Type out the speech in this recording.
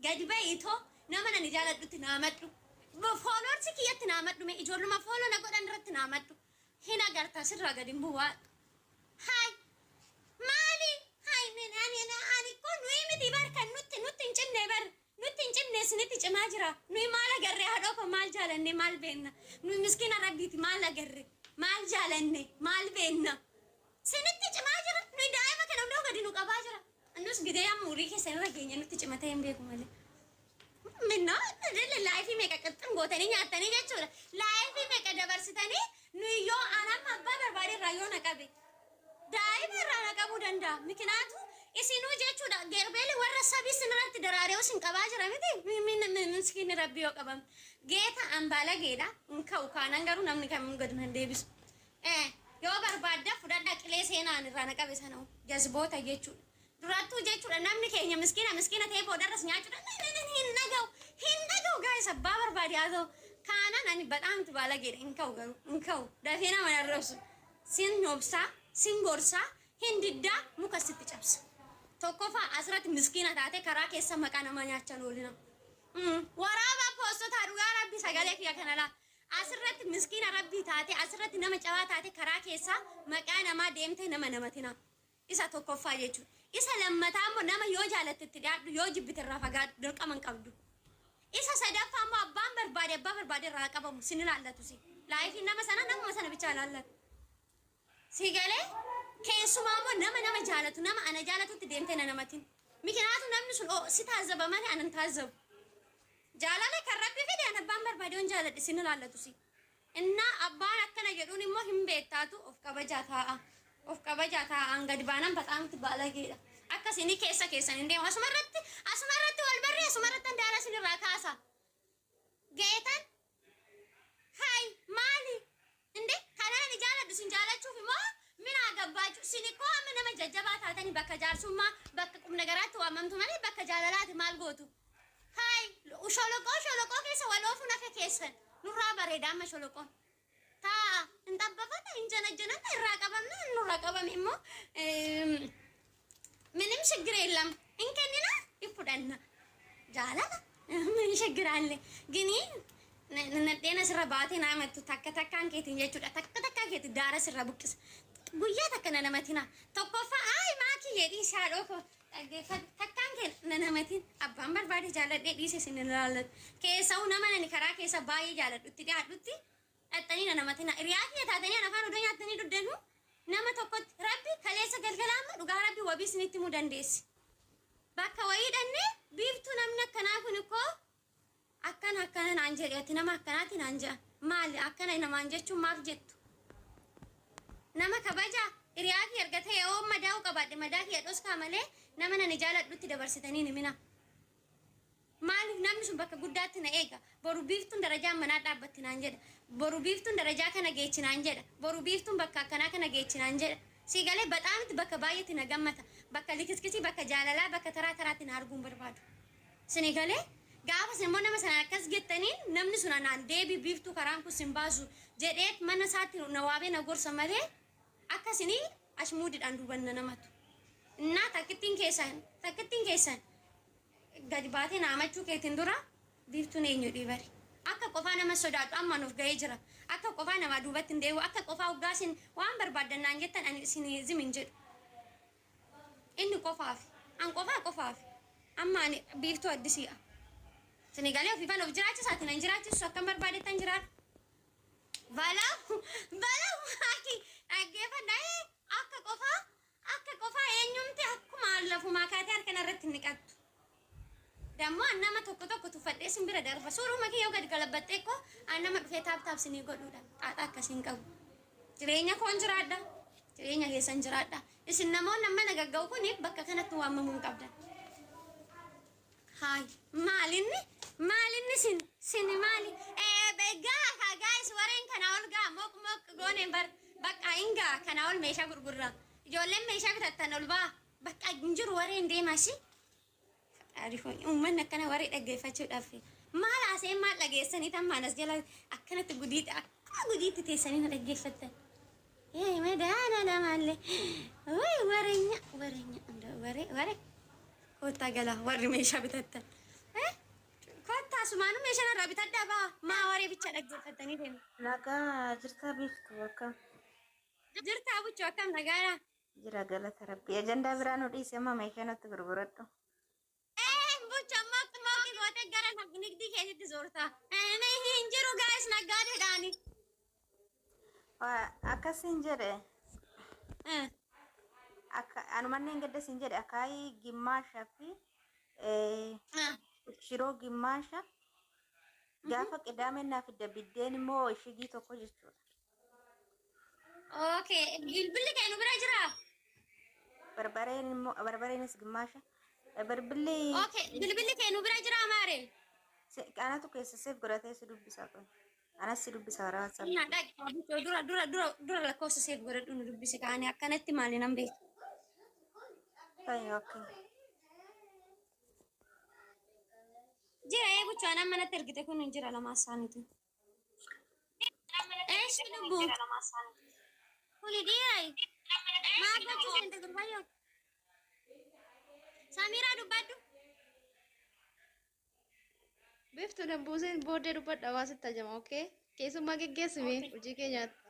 gadi ba'iitoo nama nan jaaladhutti naamadhu fooloorsi kiyyatti naamadhu mee ijoolluma fooloo na godhan irratti naamadhu hin agartaa sirraa gadi hin bu'aa hay maali hay ani kun nuyi miti barkan nutti hin cinne bar nutti hin cinne isinitti cimaa jira nuyi maal agarree haadhoo ko maal jaalanne maal beenna nuyi miskiina rabbiiti maal agarre maal jaalanne maal beenna sinitti cimaa jira nuyi daa'ima kana hundoo gadi nu qabaa jira annus gidee amuurii keessan irra keenya nutti cimatee hin beeku malee minna laayifi meeqa qixxin gootanii nyaatanii jechuudha laayifi meeqa dabarsitanii nuyi yoo anam abbaa barbaade irraa yoo na qabe daa'ima irraa na qabuu danda'a mikinaatu isinuu jechuudha gerbeeli warra sabii sinirratti daraaree isin qabaa jira miti miskiinni rabbi yoo qabam geeta ambaala geedha hin ka'u kaanan garuu namni kamiin gadi nan deebisu yoo barbaadda fudhadha qilee seenaan irraa na qabe sana jazboota jechuudha durattuu jechuudha namni keenya miskiina ta'ee boodarras nyaachuudha hin nagau gaa'is abbaa barbaade haa ta'u kaanaan ani badhaamti baala geedha hin ka'u garuu hin ka'u dafee nama narrabsu sin nyobsaa sin gorsaa hin diddaa muka sitti cabsa tokkoffaa asirratti miskiina taate karaa keessa maqaa nama nyaachan oolina waraabaa poostotaa dhugaa rabbi sagalee kiyya kanalaa asirratti miskiina rabbii taate asirratti nama cabaa taate karaa keessa maqaa namaa deemte nama namatina isa tokkoffaa jechuudha isa lammataa immoo nama yoo jaalattetti dhiyaadhu yoo jibbite irraa fagaadhu dirqaman qabdu isa sadaffaa immoo abbaa barbaade irraa qabamu sin ilaallatu si laayifii nama sana bichaa ilaallatu si galee keessumaa immoo nama jaalatu nama ana jaalatutti deemte na namatiin mikinaatu namni sun si taazaba malee anan taazabu jaalala kan rabbi fide an abbaan barbaade on jaaladhe sin ilaallatu si innaa abbaan akkana jedhuun immoo hin beektaatu of kabajaa taa'an gadi baanan baxaamti baalageedha akkasini keessan hin deemu asumarratti wal barree asumarratti handaala sin irraa kaasa geetan hay maali inde kanaan jaaladhu sin jaalachuuf immoo minaa gabbaachu sinikoo amma nama jajjabaa taatanii bakka jaarsummaa bakka qubna garaatti waamamtu malee bakka jaalalaati maal gootu hay sholoqoo keessa waloofu nafe keessan nurraa bareeda amma sholoqoon taa hin xabbafata hin janajjanata irraa qabamna nurraa qabame immoo ምንም ችግር የለም እንከንና ይፈዳና ጃላላ ምን ችግር አለ ግን ነጤና ስራ ባቴና መጡ ተከተካን ከት እንጀቹዳ ተከተካ ከት ዳራ ስራ ቡቅስ ጉያ ተከነ ነመቲና ተቆፋ አይ ማኪ የዲ ሳዶኮ ተካን ከት ነነመቲን አባን በርባዲ ጃለደ ዲሴ ሲንላለት ከሰው ነመነኒ ከራ ከሰ ባይ ጃለዱት ዲያዱት አጠኒ ነነመቲና ሪያኪ ታተኒ ነፋን ወደኛ አተኒ ዱደኑ nama tokkotti rabbi kaleessa galgalaama dhugaa rabbi wabii isinitti himuu dandeessi bakka wayii dhanne biiftuu namni akkanaa kun ikkoo akkana naan jedhe ati nama akkanaati naan jedha maali akkana namaan jechuun maaf jettu nama kabajaa hiriyaa kee argatee yoo madaa'u qabaadhe madaa kee dhoskaa malee nama nan jaaladhutti dabarsitanii ni mina maaliif namni sun bakka guddaatti na eega boru biiftuun darajaa manaa dhaabbatti naan jedha boru biiftuun darajaa kana geechi naan jedha boru biiftuun bakka akkanaa kana geechi naan jedha siigalee badhaamti bakka baay'eetti na gammata bakka likiskisii bakka jaalalaa bakka taraatti na arguun barbaadu sinigalee gaafas immoo nama sana akkas jettaniin namni sun anaan deebii biiftuu karaan kun sin baasu jedheet mana isaatti na waabee na gorsa malee akkasinii ashmuudidhaan dubanna namatu innaa takkittiin keessan gadi baatee naamachuu keetiin dura biiftuun eenyu dhibari akka qofaa nama sodaadhu amma nuuf ga'ee jira akka qofaa nama duubatti hin deebi'u akka qofaa uggaasin waan barbaadannaan jettan ani isin zimin jedhu inni qofaaf amma ani biiftuu addisii'a sinigalee ofiifan of jiraachisaatiin an jiraachisu akkam barbaadettan jiraadhu balau aki dhaggeeffadhaa akka qofaa eenyumti akkuma lafumaa kaatee harkan irratti hin dhiqattu dammo annama tokko tuffadhee sin bira darba suuruma kee yoo gad galabbattee ko annama dhufee taap sinii godhuudha xaaxaa akkasiin qabu jireenya koon jiraadha jireenya keessan jiraadha isin namoonni amma nagagga'u kun bakka kanatti waamamuu qabdan haay maalinni sin maali begaa guys wareen kana ol gaa mok gooneen bar bakka inga kana ol meeshaa gurgurra ijoolleen meeshaa bitattan ol baa bakka injiru wareen deemashi arifoon ummanni akkana warri dhaggeeffachuudhaaf maal haaseen maal dhageessanii tan maanas jala akkanatti gudiitti teessanii na dhaggeeffattan madaana namaallee wareenya ware kottaa gala warri meeshaa bitattan Asumaanuu meeshaan irraa bitadhaa ba'a. Maa waree bicha dhaggeeffatanii deemu. Nagaa jirtaa beektu akkam Jirtaa buchoo akkam nagaadha. jira galata rabbii. Ajandaa biraa nu dhiise amma meeshaa natti gurguradhu. Buchoo mootummaa gootee gara nagdii keessatti zoorta. Hin jiru gaa'is naggaadeedhaani. Akkasiin jedhe anumanne gaddasin jedhe akaayii gimmaashaa fi shiroo gimmaasha gaafa qidaameen naaf idda biddeen immoo ishigii tokko jechuudha. Okay, bilbilli kee nu bira jira. Barbareenis gimmaasha barbilli Okay, bilbilli kee nu bira jira maare. Anatu keessa seef godhatee si dubbisaa qoy. Anas si dubbisaa raawwataa. Na dhaqi dura lakkoofsa seef godhadhu nu dubbisi kaanii akkanatti maali nan beeku. Okay. Jira buchoo anaan manatti ergite kun hin jira lamaa isaaniitu. Eesh dubbu. Kuni dhiirai. Maa gochuu seente gurbayyoo. Samiraa dubbadhu. Biftu dambuuseen booddee dubbadha hawaasitti ajama, okay? Keessummaa geggeessime hojii keenyaatti.